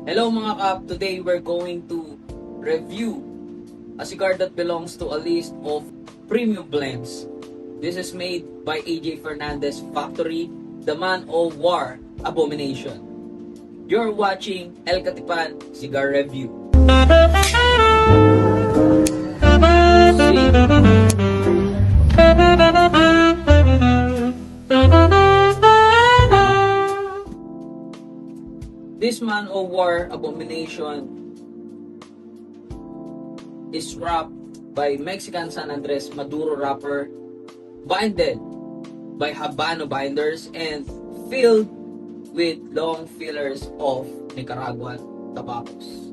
Hello mga kap, today we're going to review a cigar that belongs to a list of premium blends. This is made by AJ Fernandez Factory, the Man of War Abomination. You're watching El Katipan Cigar Review. This Man of War Abomination is wrapped by Mexican San Andres Maduro wrapper, binded by Habano binders, and filled with long fillers of Nicaraguan tobaccos.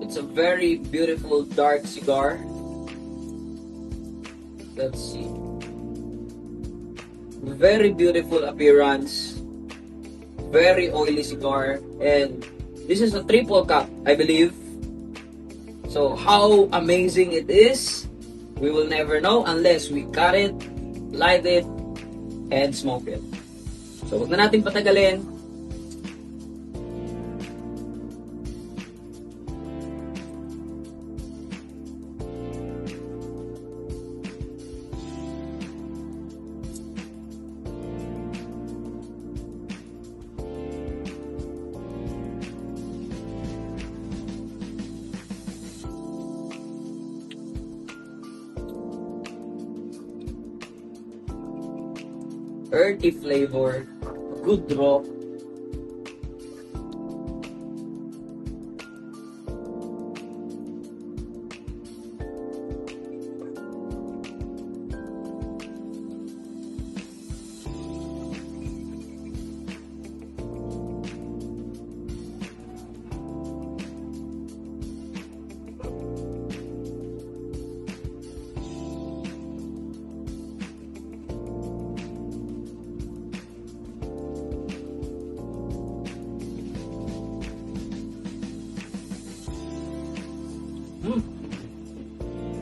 It's a very beautiful dark cigar. Let's see. Very beautiful appearance. Very oily cigar, and this is a triple cup, I believe. So how amazing it is, we will never know unless we cut it, light it, and smoke it. So wag na natin patagalin. Earthy flavor, good draw.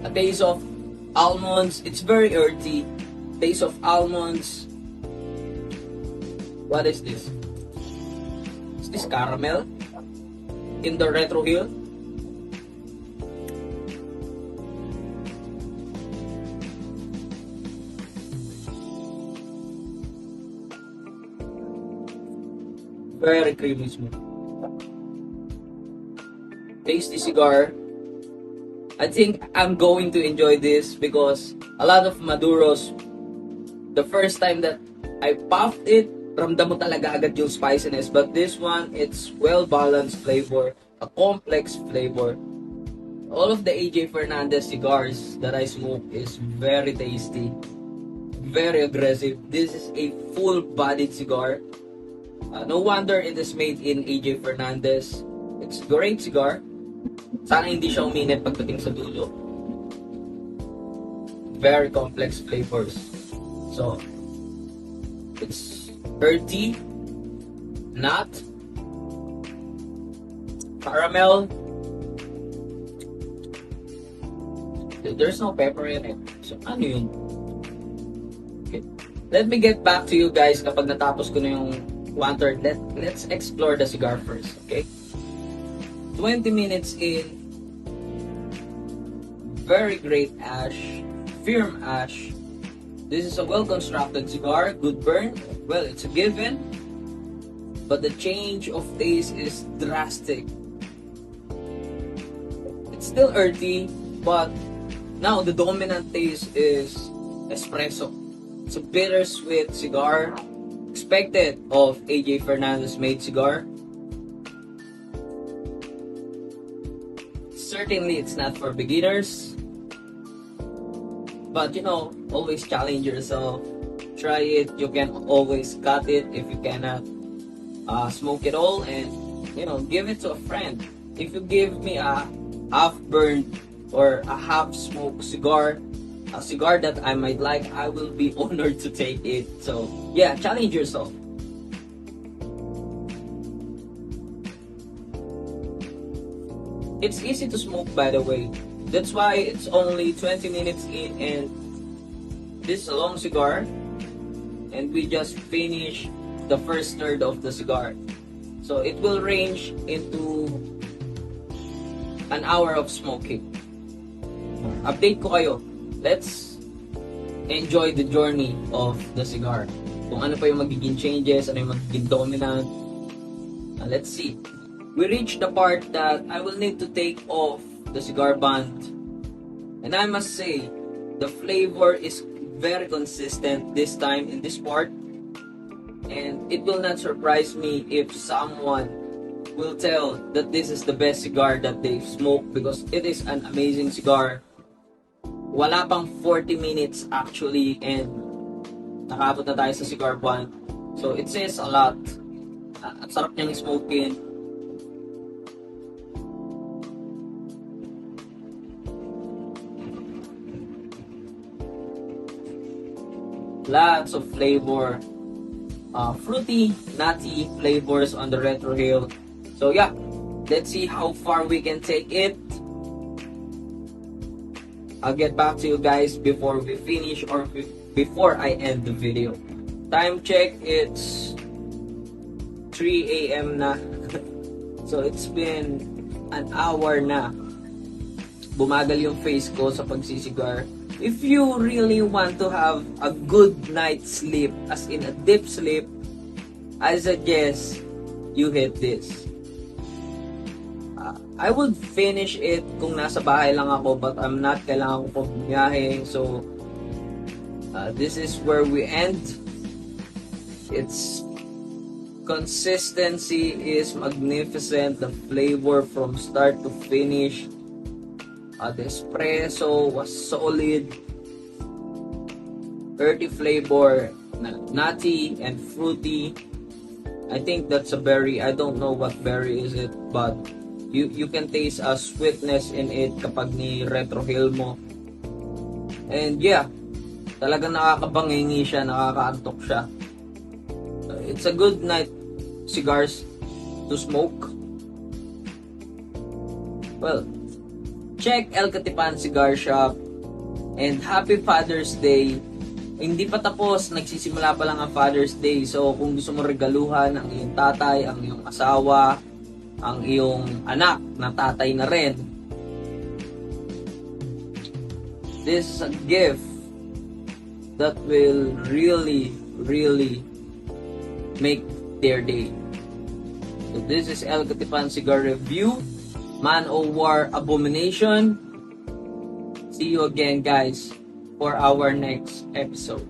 A taste of almonds. It's very earthy. Taste of almonds. What is this? Is this caramel? In the retro hill? Very creamy smooth. Tasty cigar. I think I'm going to enjoy this because a lot of Maduros, the first time that I puffed it, ramdam mo talaga agad yung spiciness. But this one, it's well-balanced flavor, a complex flavor. All of the AJ Fernandez cigars that I smoke is very tasty, very aggressive. This is a full-bodied cigar. No wonder it is made in AJ Fernandez. It's a great cigar. Sana hindi siya uminit pagdating sa dulo. Very complex flavors. So, it's earthy, nut, caramel. There's no pepper in it. So, ano yun? Okay. Let me get back to you guys kapag natapos ko na yung 1/3. Let's explore the cigar first, okay? 20 minutes in, very great ash, firm ash. This is a well-constructed cigar, good burn. Well, it's a given, but the change of taste is drastic. It's still earthy, but now the dominant taste is espresso. It's a bittersweet cigar, expected of AJ Fernandez made cigar. Certainly, it's not for beginners. But, always challenge yourself. Try it. You can always cut it if you cannot smoke it all. And, give it to a friend. If you give me a half-burned or a half-smoked cigar, a cigar that I might like, I will be honored to take it. So, yeah, challenge yourself. It's easy to smoke, by the way. That's why it's only 20 minutes in, and this is a long cigar, and we just finished the first third of the cigar. So it will range into an hour of smoking. Update ko kayo. Let's enjoy the journey of the cigar. Kung ano pa yung magiging changes, ano yung magiging dominant. Let's see. We reached the part that I will need to take off the cigar band. And I must say, the flavor is very consistent this time in this part. And it will not surprise me if someone will tell that this is the best cigar that they've smoked, because it is an amazing cigar. Wala pang 40 minutes actually and nakabot na tayo sa cigar band. So it says a lot. At sarap niyang smokin. Lots of flavor. Fruity, nutty flavors on the Retrohale. So yeah, let's see how far we can take it. I'll get back to you guys before we finish or before I end the video. Time check, it's 3 a.m. na. So it's been an hour na. Bumagal yung face ko sa pagsisigar. If you really want to have a good night's sleep, as in a deep sleep, I suggest you hit this. I would finish it kung nasa bahay lang ako, but I'm not. Kailangan ko pang bumiyahe. So, this is where we end. Its consistency is magnificent. The flavor from start to finish. The espresso was solid. Earthy flavor, nutty and fruity. I think that's a berry. I don't know what berry is it, but you can taste a sweetness in it kapag ni Retrohale mo. And yeah, talagang nakakabangingi siya, nakakaantok siya. It's a good night cigars to smoke. Well, check El Katipan Cigar Shop, and happy Father's Day. Hindi pa tapos, nagsisimula pa lang ang Father's Day. So kung gusto mo regaluhan ang iyong tatay, ang iyong asawa, ang iyong anak na tatay na rin, this is a gift that will really make their day. So this is El Katipan Cigar Review, Man O' War Abomination. See you again, guys, for our next episode.